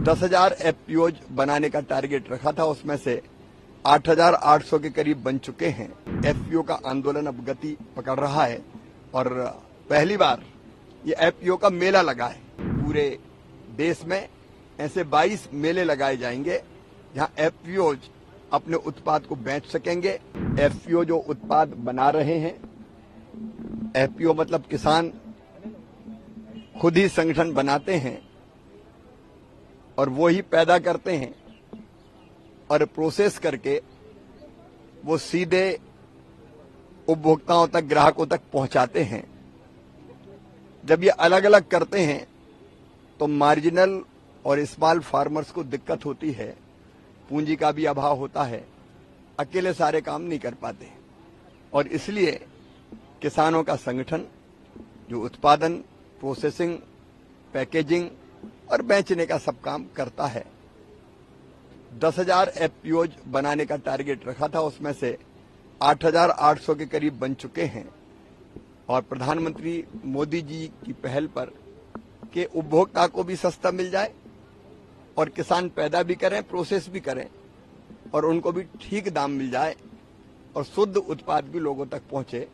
10,000 FPOs बनाने का target रखा था, उसमें से 8,800 के करीब बन चुके हैं। एफपीओ का आंदोलन अब गति पकड़ रहा है और पहली बार ये एफपीओ का मेला लगा है। पूरे देश में ऐसे 22 मेले लगाए जाएंगे जहां एफपीओज अपने उत्पाद को बेच सकेंगे। एफपीओ जो उत्पाद बना रहे हैं, एफपीओ मतलब किसान खुद ही संगठन बनाते हैं और वो ही पैदा करते हैं और प्रोसेस करके वो सीधे उपभोक्ताओं तक, ग्राहकों तक पहुंचाते हैं। जब ये अलग अलग करते हैं तो मार्जिनल और स्मॉल फार्मर्स को दिक्कत होती है, पूंजी का भी अभाव होता है, अकेले सारे काम नहीं कर पाते और इसलिए किसानों का संगठन जो उत्पादन, प्रोसेसिंग, पैकेजिंग और बेचने का सब काम करता है। 10,000 एफपीओज बनाने का टारगेट रखा था, उसमें से 8,800 के करीब बन चुके हैं और प्रधानमंत्री मोदी जी की पहल पर कि उपभोक्ता को भी सस्ता मिल जाए और किसान पैदा भी करें, प्रोसेस भी करें और उनको भी ठीक दाम मिल जाए और शुद्ध उत्पाद भी लोगों तक पहुंचे।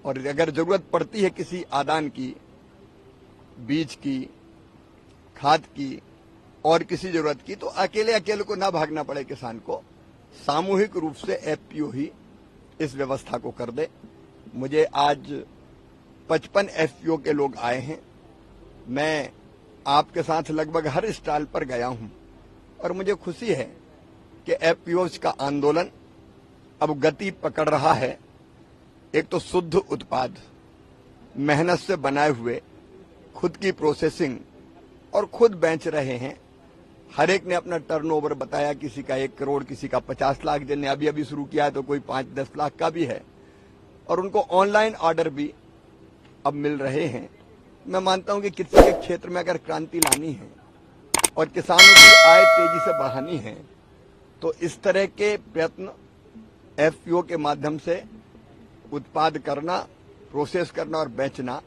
और अगर जरूरत पड़ती है किसी आदान की, बीज की, खाद की और किसी जरूरत की, तो अकेले को ना भागना पड़े किसान को, सामूहिक रूप से एफपीओ ही इस व्यवस्था को कर दे। मुझे आज 55 एफपीओ के लोग आए हैं। मैं आपके साथ लगभग हर स्टॉल पर गया हूं और मुझे खुशी है कि एफपीओज का आंदोलन अब गति पकड़ रहा है। एक तो शुद्ध उत्पाद मेहनत से बनाए हुए, खुद की प्रोसेसिंग और खुद बेच रहे हैं। हर एक ने अपना टर्नओवर बताया, किसी का 1 करोड़, किसी का 50 लाख, जिन्हें अभी अभी शुरू किया है तो कोई 5-10 लाख का भी है और उनको ऑनलाइन ऑर्डर भी अब मिल रहे हैं। मैं मानता हूं कि किसी के क्षेत्र में अगर क्रांति लानी है और किसानों की आय तेजी से बढ़ानी है तो इस तरह के प्रयत्न एफपीओ के माध्यम से उत्पाद करना, प्रोसेस करना और बेचना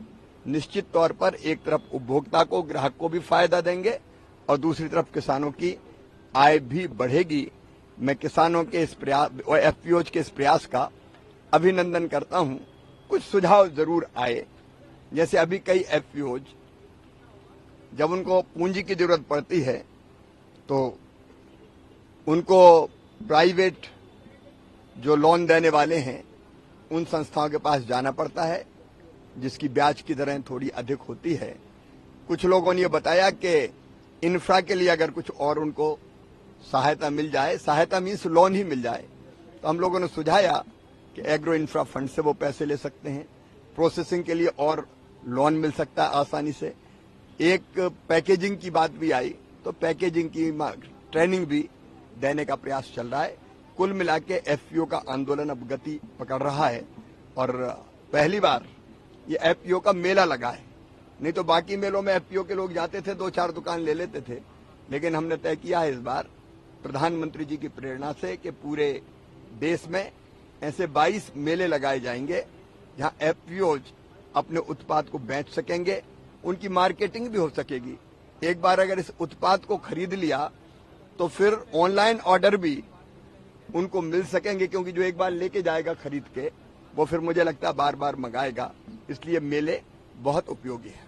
निश्चित तौर पर एक तरफ उपभोक्ता को, ग्राहक को भी फायदा देंगे और दूसरी तरफ किसानों की आय भी बढ़ेगी। मैं किसानों के इस प्रयास और एफपीओज के इस प्रयास का अभिनंदन करता हूं। कुछ सुझाव जरूर आए, जैसे अभी कई एफपीओज जब उनको पूंजी की जरूरत पड़ती है तो उनको प्राइवेट जो लोन देने वाले हैं उन संस्थाओं के पास जाना पड़ता है, जिसकी ब्याज की दरें थोड़ी अधिक होती है। कुछ लोगों ने यह बताया कि इंफ्रा के लिए अगर कुछ और उनको सहायता मिल जाए, सहायता मीन्स लोन ही मिल जाए, तो हम लोगों ने सुझाया कि एग्रो इंफ्रा फंड से वो पैसे ले सकते हैं। प्रोसेसिंग के लिए और लोन मिल सकता है आसानी से। एक पैकेजिंग की बात भी आई तो पैकेजिंग की ट्रेनिंग भी देने का प्रयास चल रहा है। कुल मिला के एफपीओ का आंदोलन अब गति पकड़ रहा है और पहली बार ये एफपीओ का मेला लगा है। नहीं तो बाकी मेलों में एफपीओ के लोग जाते थे, 2-4 दुकान ले लेते थे, लेकिन हमने तय किया है इस बार प्रधानमंत्री जी की प्रेरणा से कि पूरे देश में ऐसे 22 मेले लगाए जाएंगे जहां एफपीओज अपने उत्पाद को बेच सकेंगे, उनकी मार्केटिंग भी हो सकेगी। एक बार अगर इस उत्पाद को खरीद लिया तो फिर ऑनलाइन ऑर्डर भी उनको मिल सकेंगे, क्योंकि जो एक बार लेके जाएगा खरीद के वो फिर मुझे लगता है बार बार मंगाएगा। इसलिए मेले बहुत उपयोगी है।